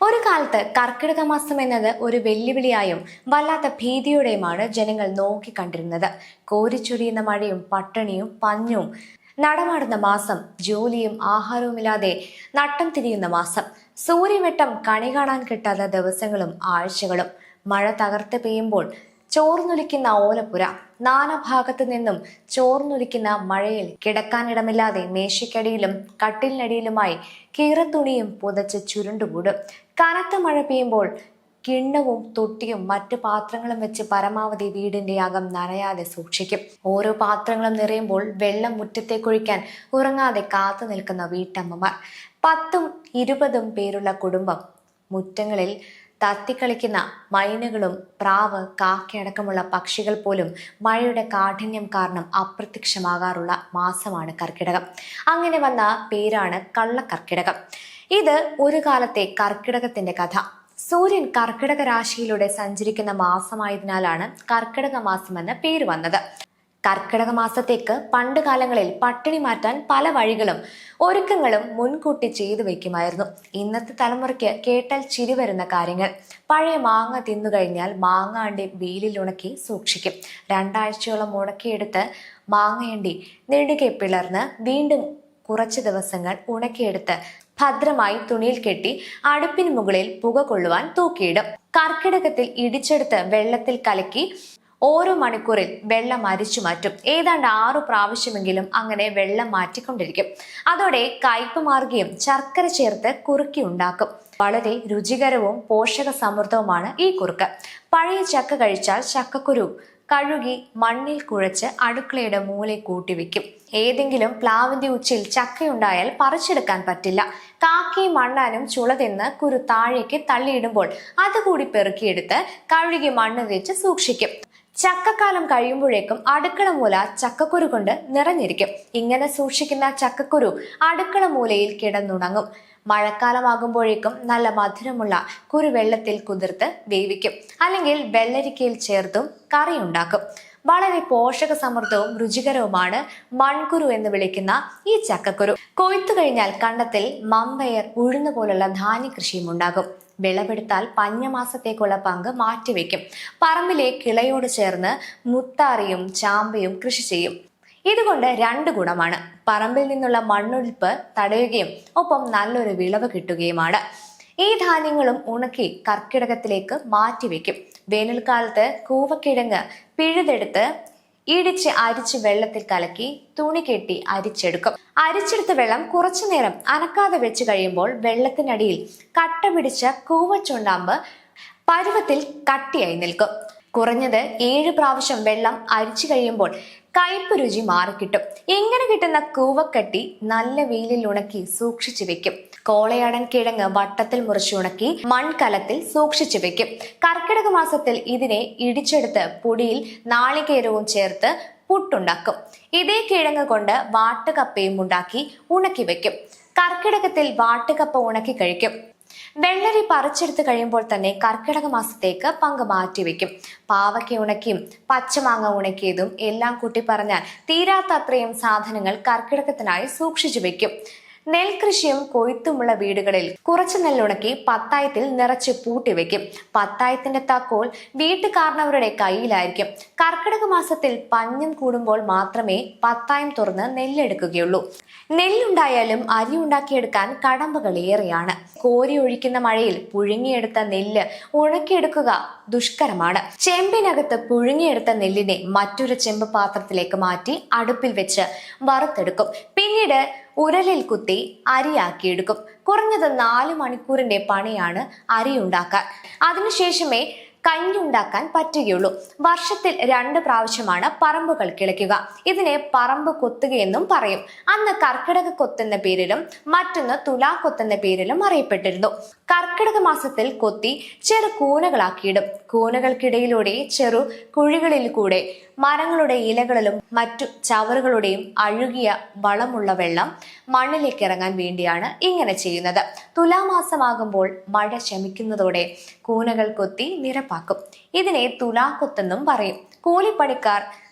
ഒരു കാലത്ത് കർക്കിടക മാസം എന്നത് ഒരു വെല്ലുവിളിയായും വല്ലാത്ത ഭീതിയോടെയുമാണ് ജനങ്ങൾ നോക്കിക്കണ്ടിരുന്നത്. കോരിച്ചൊരിയുന്ന മഴയും പട്ടിണിയും പഞ്ഞവും നടമാടുന്ന മാസം, ജോലിയും ആഹാരവുമില്ലാതെ നട്ടം തിരിയുന്ന മാസം, സൂര്യവെട്ടം കണി കാണാൻ കിട്ടാത്ത ദിവസങ്ങളും ആഴ്ചകളും, മഴ തകർത്ത് പെയ്യുമ്പോൾ ചോർന്നൊലിക്കുന്ന ഓലപ്പുര, നാനാഭാഗത്തു നിന്നും ചോർന്നൊലിക്കുന്ന മഴയിൽ കിടക്കാനിടമില്ലാതെ മേശയ്ക്കടിയിലും കട്ടിലിനടിയിലുമായി കീറത്തുണിയും പുതച്ച് ചുരുണ്ടുകൂടും. കനത്ത മഴ പെയ്യുമ്പോൾ കിണ്ണവും തൊട്ടിയും മറ്റു പാത്രങ്ങളും വെച്ച് പരമാവധി വീടിന്റെ അകം നനയാതെ സൂക്ഷിക്കും. ഓരോ പാത്രങ്ങളും നിറയുമ്പോൾ വെള്ളം മുറ്റത്തേക്കൊഴിക്കാൻ ഉറങ്ങാതെ കാത്തു നിൽക്കുന്ന വീട്ടമ്മമാർ, 10ഉം 20ഉം പേരുള്ള കുടുംബം, മുറ്റങ്ങളിൽ തത്തിക്കളിക്കുന്ന മൈനകളും പ്രാവ്, കാക്കയടക്കമുള്ള പക്ഷികൾ പോലും മഴയുടെ കാഠിന്യം കാരണം അപ്രത്യക്ഷമാകാറുള്ള മാസമാണ് കർക്കിടകം. അങ്ങനെ വന്ന പേരാണ് കള്ളക്കർക്കിടകം. ഇത് ഒരു കാലത്തെ കർക്കിടകത്തിന്റെ കഥ. സൂര്യൻ കർക്കിടക രാശിയിലൂടെ സഞ്ചരിക്കുന്ന മാസമായതിനാലാണ് കർക്കിടക മാസം എന്ന പേര് വന്നത്. കർക്കിടക മാസത്തേക്ക് പണ്ട് കാലങ്ങളിൽ പട്ടിണി മാറ്റാൻ പല വഴികളും ഒരുക്കങ്ങളും മുൻകൂട്ടി ചെയ്തു വെക്കുമായിരുന്നു. ഇന്നത്തെ തലമുറയ്ക്ക് കേട്ടാൽ ചിരി വരുന്ന കാര്യങ്ങൾ. പഴയ മാങ്ങ തിന്നുകഴിഞ്ഞാൽ മാങ്ങ അണ്ടി വെയിലിൽ ഉണക്കി സൂക്ഷിക്കും. 2 ആഴ്ചയോളം ഉണക്കിയെടുത്ത് മാങ്ങയണ്ടി നെടുകെ പിളർന്ന് വീണ്ടും കുറച്ച് ദിവസങ്ങൾ ഉണക്കിയെടുത്ത് ഭദ്രമായി തുണിയിൽ കെട്ടി അടുപ്പിന് മുകളിൽ പുക കൊള്ളുവാൻ തൂക്കിയിടും. കർക്കിടകത്തിൽ ഇടിച്ചെടുത്ത് വെള്ളത്തിൽ കലക്കി ഓരോ മണിക്കൂറിൽ വെള്ളം അരിച്ചു മാറ്റും. ഏതാണ്ട് 6 പ്രാവശ്യമെങ്കിലും അങ്ങനെ വെള്ളം മാറ്റിക്കൊണ്ടിരിക്കും. അതോടെ കയ്പ് മാറുകയും ശർക്കര ചേർത്ത് കുറുക്കി ഉണ്ടാക്കും. വളരെ രുചികരവും പോഷക സമൃദ്ധവുമാണ് ഈ കുറുക്ക്. പഴയ ചക്ക കഴിച്ചാൽ ചക്കക്കുരു കഴുകി മണ്ണിൽ കുഴച്ച് അടുക്കളയുടെ മൂലയിൽ കൂട്ടിവെക്കും. ഏതെങ്കിലും പ്ലാവിന്റെ ഉച്ചിൽ ചക്കയുണ്ടായാൽ പറിച്ചെടുക്കാൻ പറ്റില്ല. കാക്കയും മണ്ണാനും ചുള തിന്ന് കുരു താഴേക്ക് തള്ളിയിടുമ്പോൾ അതുകൂടി പെറുക്കിയെടുത്ത് കഴുകി മണ്ണ് തേച്ച് സൂക്ഷിക്കും. ചക്കക്കാലം കഴിയുമ്പോഴേക്കും അടുക്കള മൂല ചക്കക്കുരു കൊണ്ട് നിറഞ്ഞിരിക്കും. ഇങ്ങനെ സൂക്ഷിക്കുന്ന ചക്കക്കുരു അടുക്കള മൂലയിൽ കിടന്നുണങ്ങും. മഴക്കാലമാകുമ്പോഴേക്കും നല്ല മധുരമുള്ള കുരു വെള്ളത്തിൽ കുതിർത്ത് വേവിക്കും. അല്ലെങ്കിൽ വെള്ളരിക്കയിൽ ചേർത്തും കറി ഉണ്ടാക്കും. വളരെ പോഷക സമൃദ്ധവും രുചികരവുമാണ് മൺകുരു എന്ന് വിളിക്കുന്ന ഈ ചക്കക്കുരു. കൊയ്ത്തു കഴിഞ്ഞാൽ കണ്ടത്തിൽ മമ്പയർ, ഉഴുന്ന് പോലുള്ള ധാന്യ കൃഷിയും ഉണ്ടാകും. വിളവെടുത്താൽ പഞ്ഞമാസത്തേക്കുള്ള പങ്ക് മാറ്റിവെക്കും. പറമ്പിലെ കിളയോട് ചേർന്ന് മുത്താറിയും ചാമ്പയും കൃഷി ചെയ്യും. ഇതുകൊണ്ട് 2 ഗുണമാണ്. പറമ്പിൽ നിന്നുള്ള മണ്ണൊലിപ്പ് തടയുകയും ഒപ്പം നല്ലൊരു വിളവ് കിട്ടുകയുമാണ്. ഈ ധാന്യങ്ങളും ഉണക്കി കർക്കിടകത്തിലേക്ക് മാറ്റിവെക്കും. വേനൽക്കാലത്ത് കൂവക്കിഴങ്ങ് പിഴുതെടുത്ത് ഇടിച്ച് അരിച്ച് വെള്ളത്തിൽ കലക്കി തുണി കെട്ടി അരിച്ചെടുക്കും. അരിച്ചെടുത്ത വെള്ളം കുറച്ചു നേരം അനക്കാതെ വെച്ച് കഴിയുമ്പോൾ വെള്ളത്തിനടിയിൽ കട്ട പിടിച്ച കൂവച്ചുണ്ടാമ്പ് പരുവത്തിൽ കട്ടിയായി നിൽക്കും. കുറഞ്ഞത് 7 പ്രാവശ്യം വെള്ളം അരിച്ചു കഴിയുമ്പോൾ കയ്പ് രുചി മാറിക്കിട്ടും. ഇങ്ങനെ കിട്ടുന്ന കൂവക്കട്ടി നല്ല വെയിലിൽ ഉണക്കി സൂക്ഷിച്ചു വെക്കും. കോളയാടൻ കിഴങ്ങ് വട്ടത്തിൽ മുറിച്ചുണക്കി മൺകലത്തിൽ സൂക്ഷിച്ചു വെക്കും. കർക്കിടക മാസത്തിൽ ഇതിനെ ഇടിച്ചെടുത്ത് പൊടിയിൽ നാളികേരവും ചേർത്ത് പുട്ടുണ്ടാക്കും. ഇതേ കിഴങ്ങ് കൊണ്ട് വാട്ടുകപ്പയും ഉണ്ടാക്കി ഉണക്കി വെക്കും. കർക്കിടകത്തിൽ വാട്ടുകപ്പ ഉണക്കി കഴിക്കും. വെള്ളരി പറിച്ചെടുത്ത് കഴിയുമ്പോൾ തന്നെ കർക്കിടക മാസത്തേക്ക് പങ്ക് മാറ്റിവെക്കും. പാവയ്ക്ക ഉണക്കിയും പച്ചമാങ്ങ ഉണക്കിയതും എല്ലാം കൂട്ടി പറഞ്ഞാൽ തീരാത്ത അത്രയും സാധനങ്ങൾ കർക്കിടകത്തിനായി സൂക്ഷിച്ചു വെക്കും. നെൽകൃഷിയും കൊയ്ത്തുമുള്ള വീടുകളിൽ കുറച്ച് നെല്ലുണക്കി പത്തായത്തിൽ നിറച്ച് പൂട്ടിവെക്കും. പത്തായത്തിന്റെ താക്കോൽ വീട്ടുകാരണവരുടെ കയ്യിലായിരിക്കും. കർക്കിടക മാസത്തിൽ പഞ്ഞം കൂടുമ്പോൾ മാത്രമേ പത്തായം തുറന്ന് നെല്ലെടുക്കുകയുള്ളൂ. നെല്ലുണ്ടായാലും അരി ഉണ്ടാക്കിയെടുക്കാൻ കടമ്പകൾ ഏറെയാണ്. കോരി ഒഴിക്കുന്ന മഴയിൽ പുഴുങ്ങിയെടുത്ത നെല്ല് ഉണക്കിയെടുക്കുക ദുഷ്കരമാണ്. ചെമ്പിനകത്ത് പുഴുങ്ങിയെടുത്ത നെല്ലിനെ മറ്റൊരു ചെമ്പ് പാത്രത്തിലേക്ക് മാറ്റി അടുപ്പിൽ വെച്ച് വറുത്തെടുക്കും. പിന്നീട് ഉരലിൽ കുത്തി അരിയാക്കിയെടുക്കും. കുറഞ്ഞത് 4 മണിക്കൂറിന്റെ പണിയാണ് അരി ഉണ്ടാക്കാൻ. അതിനുശേഷമേ കഞ്ഞി ഉണ്ടാക്കാൻ പറ്റുകയുള്ളൂ. വർഷത്തിൽ 2 പ്രാവശ്യമാണ് പറമ്പുകൾ കിളയ്ക്കുക. ഇതിനെ പറമ്പ് കൊത്തുകയെന്നും പറയും. അന്ന് കർക്കിടക കൊത്തെന്ന പേരിലും മറ്റൊന്ന് തുലാക്കൊത്തെന്ന പേരിലും അറിയപ്പെട്ടിരുന്നു. കർക്കിടക മാസത്തിൽ കൊത്തി ചെറു കൂനകളാക്കിയിടും. കൂനകൾക്കിടയിലൂടെ ചെറു കുഴികളിൽ കൂടെ മരങ്ങളുടെ ഇലകളിലും മറ്റു ചവറുകളുടെയും അഴുകിയ വളമുള്ള വെള്ളം മണ്ണിലേക്ക് ഇറങ്ങാൻ വേണ്ടിയാണ് ഇങ്ങനെ ചെയ്യുന്നത്. തുലാമാസമാകുമ്പോൾ മഴ ശമിക്കുന്നതോടെ കൂനകൾ കൊത്തി നിരപ്പാക്കും. ഇതിനെ തുലാക്കൊത്തെന്നും പറയും. കൂലിപ്പണിക്കാർ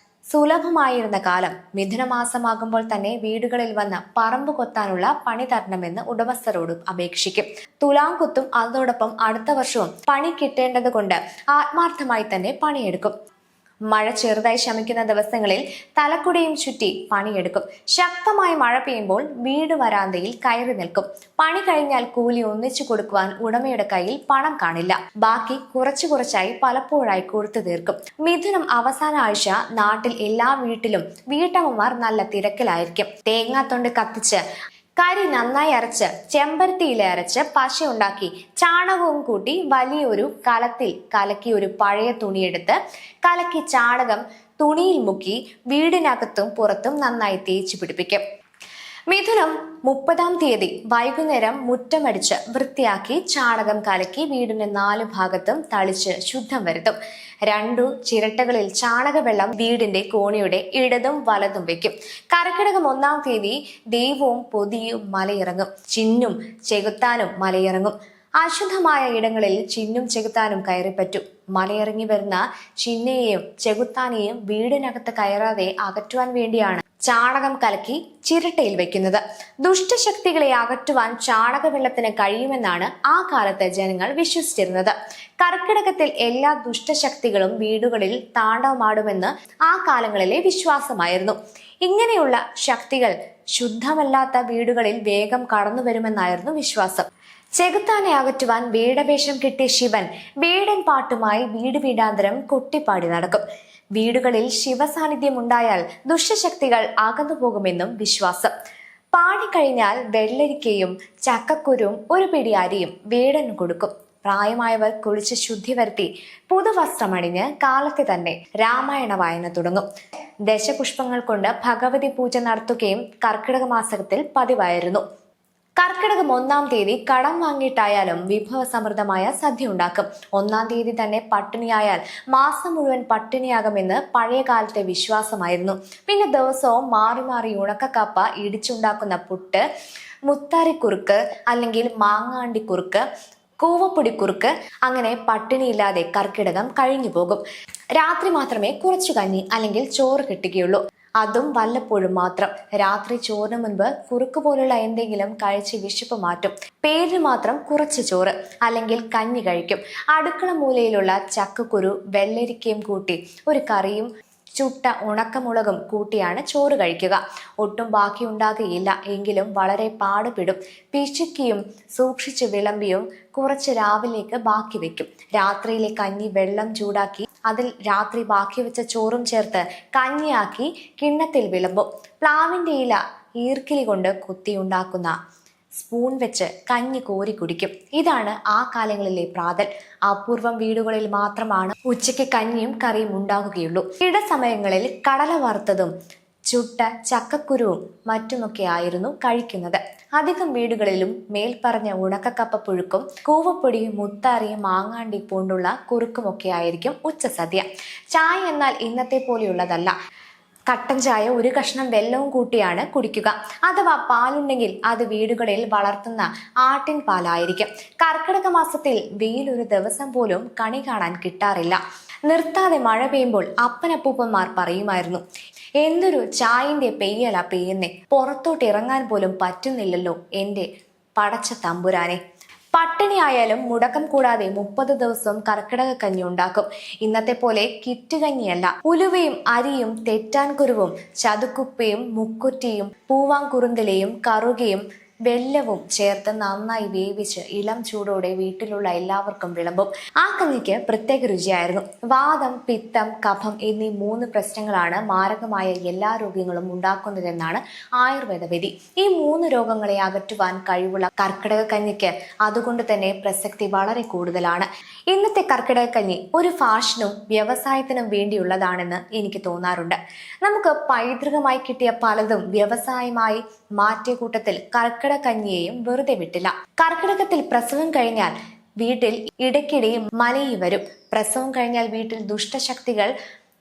സുലഭമായിരുന്ന കാലം. മിഥുനമാസമാകുമ്പോൾ തന്നെ വീടുകളിൽ വന്ന് പറമ്പ് കൊത്താനുള്ള പണി തരണമെന്ന് ഉടമസ്ഥരോട് അപേക്ഷിക്കും. തുലാം കുത്തും. അതോടൊപ്പം അടുത്ത വർഷവും പണി കിട്ടേണ്ടത് കൊണ്ട് ആത്മാർത്ഥമായി തന്നെ പണിയെടുക്കും. മഴ ചെറുതായി ശമിക്കുന്ന ദിവസങ്ങളിൽ തലക്കുടിയും ചുറ്റി പണിയെടുക്കും. ശക്തമായ മഴ പെയ്യുമ്പോൾ വീട് വരാന്തയിൽ കയറി നിൽക്കും. പണി കഴിഞ്ഞാൽ കൂലി ഒന്നിച്ചു കൊടുക്കുവാൻ ഉടമയുടെ കയ്യിൽ പണം കാണില്ല. ബാക്കി കുറച്ചായി പലപ്പോഴായി കൊടുത്തു തീർക്കും. മിഥുനം അവസാന ആഴ്ച നാട്ടിൽ എല്ലാ വീട്ടിലും വീട്ടമ്മമാർ നല്ല തിരക്കിലായിരിക്കും. തേങ്ങാത്തൊണ്ട് കത്തിച്ച് കരി നന്നായി അരച്ച് ചെമ്പരത്തിയില അരച്ച് പശ ഉണ്ടാക്കി ചാണകവും കൂട്ടി വലിയൊരു കലത്തിൽ കലക്കി ഒരു പഴയ തുണിയെടുത്ത് കലക്കി ചാണകം തുണിയിൽ മുക്കി വീടിനകത്തും പുറത്തും നന്നായി തേച്ച് പിടിപ്പിക്കും. മിഥുനം 30-ാം തീയതി വൈകുന്നേരം മുറ്റമടിച്ച് വൃത്തിയാക്കി ചാണകം കലക്കി വീടിന് 4 ഭാഗത്തും തളിച്ച് ശുദ്ധം വരുത്തും. 2 ചിരട്ടകളിൽ ചാണകവെള്ളം വീടിന്റെ കോണിയുടെ ഇടതും വലതും വെക്കും. കർക്കിടകം 1-ാം തീയതി ദൈവവും പൊതിയും മലയിറങ്ങും. ചിന്നും ചെകുത്താനും മലയിറങ്ങും. അശുദ്ധമായ ഇടങ്ങളിൽ ചിന്നും ചെകുത്താനും കയറിപ്പറ്റും. മലയിറങ്ങി വരുന്ന ചിന്നയെയും ചെകുത്താനെയും വീടിനകത്ത് കയറാതെ അകറ്റുവാൻ വേണ്ടിയാണ് ചാണകം കലക്കി ചിരട്ടയിൽ വെക്കുന്നത്. ദുഷ്ടശക്തികളെ അകറ്റുവാൻ ചാണകവെള്ളത്തിന് കഴിയുമെന്നാണ് ആ കാലത്ത് ജനങ്ങൾ വിശ്വസിച്ചിരുന്നത്. കർക്കിടകത്തിൽ എല്ലാ ദുഷ്ടശക്തികളും വീടുകളിൽ താണ്ഡവമാടുമെന്ന് ആ കാലങ്ങളിലെ വിശ്വാസമായിരുന്നു. ഇങ്ങനെയുള്ള ശക്തികൾ ശുദ്ധമല്ലാത്ത വീടുകളിൽ വേഗം കടന്നു വരുമെന്നായിരുന്നു വിശ്വാസം. ചെകുത്താനെ അകറ്റുവാൻ വേടവേഷം കിട്ടിയ ശിവൻ വേടൻ പാട്ടുമായി വീട് വീടാന്തരം കൊട്ടിപ്പാടി നടക്കും. വീടുകളിൽ ശിവസാന്നിധ്യം ഉണ്ടായാൽ ദുഷ്ടശക്തികൾ അകന്നു പോകുമെന്നും വിശ്വാസം. പാടിക്കഴിഞ്ഞാൽ വെള്ളരിക്കയും ചക്കക്കുരും ഒരു പിടി അരിയും വേടന് കൊടുക്കും. പ്രായമായവർ കുളിച്ച് ശുദ്ധി വരുത്തി പുതുവസ്ത്രമണിഞ്ഞ് കാലത്തെ തന്നെ രാമായണ വായന തുടങ്ങും. ദശപുഷ്പങ്ങൾ കൊണ്ട് ഭഗവതി പൂജ നടത്തുകയും കർക്കിടക മാസത്തിൽ പതിവായിരുന്നു. കർക്കിടകം 1-ാം തീയതി കടം വാങ്ങിയിട്ടായാലും വിഭവസമൃദ്ധമായ സദ്യ ഉണ്ടാക്കും. 1-ാം തീയതി തന്നെ പട്ടിണിയായാൽ മാസം മുഴുവൻ പട്ടിണിയാകുമെന്ന് പഴയ കാലത്തെ വിശ്വാസമായിരുന്നു. പിന്നെ ദിവസവും മാറി മാറി ഉണക്കക്കപ്പ ഇടിച്ചുണ്ടാക്കുന്ന പുട്ട്, മുത്താറിക്കുറുക്ക് അല്ലെങ്കിൽ മാങ്ങാണ്ടിക്കുറുക്ക്, കൂവപ്പൊടിക്കുറുക്ക്, അങ്ങനെ പട്ടിണിയില്ലാതെ കർക്കിടകം കഴിഞ്ഞു പോകും. രാത്രി മാത്രമേ കുറച്ചു കഞ്ഞി അല്ലെങ്കിൽ ചോറ് കിട്ടുകയുള്ളൂ. അതും വല്ലപ്പോഴും മാത്രം. രാത്രി ചോറിന് മുൻപ് കുറുക്ക് പോലുള്ള എന്തെങ്കിലും കഴിച്ച് വിശപ്പ് മാറ്റും. പേരിന് മാത്രം കുറച്ച് ചോറ് അല്ലെങ്കിൽ കഞ്ഞി കഴിക്കും. അടുക്കള മൂലയിലുള്ള ചക്കക്കുരു വെള്ളരിക്കയും കൂട്ടി ഒരു കറിയും ചുട്ട ഉണക്കമുളകും കൂട്ടിയാണ് ചോറ് കഴിക്കുക. ഒട്ടും ബാക്കി ഉണ്ടാകുകയില്ല. എങ്കിലും വളരെ പാടുപെടും. പിശുക്കിയും സൂക്ഷിച്ച് വിളമ്പിയും കുറച്ച് രാവിലേക്ക് ബാക്കി വെക്കും. രാത്രിയിലെ കഞ്ഞി വെള്ളം ചൂടാക്കി അതിൽ രാത്രി ബാക്കി വെച്ച ചോറും ചേർത്ത് കഞ്ഞിയാക്കി കിണ്ണത്തിൽ വിളമ്പും. പ്ലാവിന്റെ ഇല ഈർക്കിലി കൊണ്ട് കുത്തിയുണ്ടാക്കുന്ന സ്പൂൺ വെച്ച് കഞ്ഞി കോരി കുടിക്കും. ഇതാണ് ആ കാലങ്ങളിലെ പ്രാതൽ. അപൂർവം വീടുകളിൽ മാത്രമാണ് ഉച്ചയ്ക്ക് കഞ്ഞിയും കറിയും ഉണ്ടാകുകയുള്ളൂ. ഇടസമയങ്ങളിൽ കടല വറുത്തതും ചുട്ട ചക്കക്കുരുവും മറ്റുമൊക്കെ ആയിരുന്നു കഴിക്കുന്നത്. അധികം വീടുകളിലും മേൽപ്പറഞ്ഞ ഉണക്കക്കപ്പ പുഴുക്കും കൂവപ്പൊടിയും മുത്താറിയും മാങ്ങാണ്ടി പൂണ്ടുള്ള കുറുക്കുമൊക്കെ ആയിരിക്കും ഉച്ചസദ്യ. ചായ എന്നാൽ ഇന്നത്തെ പോലെയുള്ളതല്ല. കട്ടൻ ചായ ഒരു കഷ്ണം വെല്ലവും കൂട്ടിയാണ് കുടിക്കുക. അഥവാ പാലുണ്ടെങ്കിൽ അത് വീടുകളിൽ വളർത്തുന്ന ആട്ടിൻ പാലായിരിക്കും. കർക്കിടക മാസത്തിൽ വെയിൽ ഒരു ദിവസം പോലും കണി കാണാൻ കിട്ടാറില്ല. നിർത്താതെ മഴ പെയ്യുമ്പോൾ അപ്പനപ്പൂപ്പന്മാർ പറയുമായിരുന്നു, എന്തൊരു ചായന്റെ പെയ്യല പെയ്യുന്നേ, പുറത്തോട്ട് ഇറങ്ങാൻ പോലും പറ്റുന്നില്ലല്ലോ എന്റെ പടച്ച തമ്പുരാനെ. പട്ടിണിയായാലും മുടക്കം കൂടാതെ 30 ദിവസവും കർക്കിടക കഞ്ഞി ഉണ്ടാക്കും. ഇന്നത്തെ പോലെ കിറ്റ് കഞ്ഞിയല്ല. ഉലുവയും അരിയും തെറ്റാൻകുരുവും ചതുക്കുപ്പയും മുക്കുറ്റിയും പൂവാങ്കുറുന്തലയും കറുകയും വെല്ലവും ചേർത്ത് നന്നായി വേവിച്ച് ഇളം ചൂടോടെ വീട്ടിലുള്ള എല്ലാവർക്കും വിളമ്പും. ആ കഞ്ഞിക്ക് പ്രത്യേക രുചിയായിരുന്നു. വാദം, പിത്തം, കഫം എന്നീ 3 പ്രശ്നങ്ങളാണ് മാരകമായ എല്ലാ രോഗങ്ങളും ഉണ്ടാക്കുന്നതെന്നാണ് ആയുർവേദ വിധി. ഈ 3 രോഗങ്ങളെ അകറ്റുവാൻ കഴിവുള്ള കർക്കിടക കഞ്ഞിക്ക് അതുകൊണ്ട് തന്നെ പ്രസക്തി വളരെ കൂടുതലാണ്. ഇന്നത്തെ കർക്കിടക കഞ്ഞി ഒരു ഫാഷനും വ്യവസായത്തിനും വേണ്ടിയുള്ളതാണെന്ന് എനിക്ക് തോന്നാറുണ്ട്. നമുക്ക് പൈതൃകമായി കിട്ടിയ പലതും വ്യവസായമായി മാറ്റിയ കൂട്ടത്തിൽ കർക്കിടക കഞ്ഞിയെയും വെറുതെ വിട്ടില്ല. കർക്കിടകത്തിൽ പ്രസവം കഴിഞ്ഞാൽ വീട്ടിൽ ഇടയ്ക്കിടെ മലയി വരും. പ്രസവം കഴിഞ്ഞാൽ വീട്ടിൽ ദുഷ്ടശക്തികൾ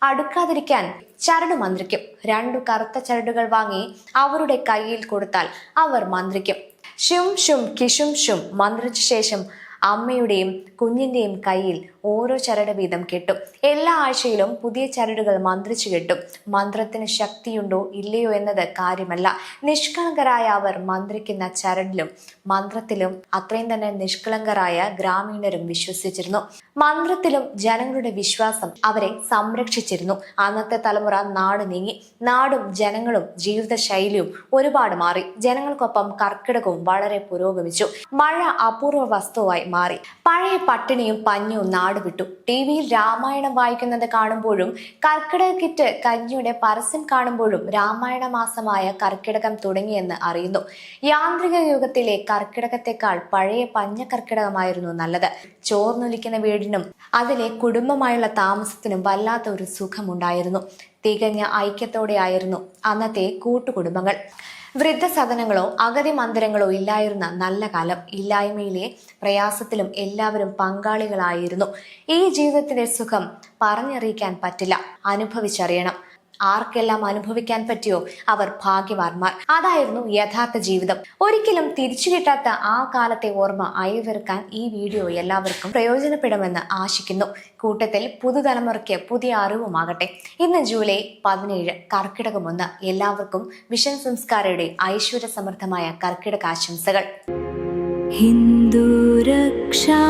അടുക്കാതിരിക്കാൻ ചരട് മന്ത്രിക്കും. 2 കറുത്ത ചരടുകൾ വാങ്ങി അവരുടെ കയ്യിൽ കൊടുത്താൽ അവർ മന്ത്രിക്കും. ശും ശും കിശും ശും മന്ത്രിച്ച ശേഷം അമ്മയുടെയും കുഞ്ഞിന്റെയും കയ്യിൽ ഓരോ ചരട് വീതം കെട്ടും. എല്ലാ ആഴ്ചയിലും പുതിയ ചരടുകൾ മന്ത്രിച്ചു കെട്ടും. മന്ത്രത്തിന് ശക്തിയുണ്ടോ ഇല്ലയോ എന്നത് കാര്യമല്ല. നിഷ്കളങ്കരായ അവർ മന്ത്രിക്കുന്ന ചരടിലും മന്ത്രത്തിലും അത്രയും തന്നെ നിഷ്കളങ്കരായ ഗ്രാമീണരും വിശ്വസിച്ചിരുന്നു. മന്ത്രത്തിലും ജനങ്ങളുടെ വിശ്വാസം അവരെ സംരക്ഷിച്ചിരുന്നു. അന്നത്തെ തലമുറ നാട് നീങ്ങി. നാടും ജനങ്ങളും ജീവിതശൈലിയും ഒരുപാട് മാറി. ജനങ്ങൾക്കൊപ്പം കർക്കിടകവും വളരെ പുരോഗമിച്ചു. മഴ അപൂർവ വസ്തുവായി മാറി. പഴയ പട്ടിണിയും പഞ്ഞവും നാട് വിട്ടു. ടിവിയിൽ രാമായണം വായിക്കുന്നത് കാണുമ്പോഴും കർക്കിടക കിറ്റ് കഞ്ഞിയുടെ പരസ്യം കാണുമ്പോഴും രാമായണ മാസമായ കർക്കിടകം തുടങ്ങിയെന്ന് അറിയുന്നു. യാന്ത്രിക യുഗത്തിലെ കർക്കിടകത്തെക്കാൾ പഴയ പഞ്ഞ കർക്കിടകമായിരുന്നു നല്ലത്. ചോർന്നൊലിക്കുന്ന വീടിനും അതിലെ കുടുംബമായുള്ള താമസത്തിനും വല്ലാത്ത ഒരു സുഖമുണ്ടായിരുന്നു. തികഞ്ഞ ഐക്യത്തോടെയായിരുന്നു അന്നത്തെ കൂട്ടുകുടുംബങ്ങൾ. വൃദ്ധസദനങ്ങളോ അഗതി മന്ദിരങ്ങളോ ഇല്ലായിരുന്ന നല്ല കാലം. ഇല്ലായ്മയിലെ പ്രയാസത്തിലും എല്ലാവരും പങ്കാളികളായിരുന്നു. ഈ ജീവിതത്തിന്റെ സുഖം പറഞ്ഞറിയിക്കാൻ പറ്റില്ല, അനുഭവിച്ചറിയണം. ആർക്കെല്ലാം അനുഭവിക്കാൻ പറ്റിയോ അവർ ഭാഗ്യവാന്മാർ. അതായിരുന്നു യഥാർത്ഥ ജീവിതം. ഒരിക്കലും തിരിച്ചു കിട്ടാത്ത ആ കാലത്തെ ഓർമ്മ അയവിറക്കാൻ ഈ വീഡിയോ എല്ലാവർക്കും പ്രയോജനപ്പെടുമെന്ന് ആശിക്കുന്നു. കൂട്ടത്തിൽ പുതുതലമുറയ്ക്ക് പുതിയ അറിവുമാകട്ടെ. ഇന്ന് ജൂലൈ 17 കർക്കിടകം 1. എല്ലാവർക്കും വിഷൻ സംസ്കാരയുടെ ഐശ്വര്യ സമൃദ്ധമായ കർക്കിടക ആശംസകൾ. ഹിന്ദു രക്ഷാ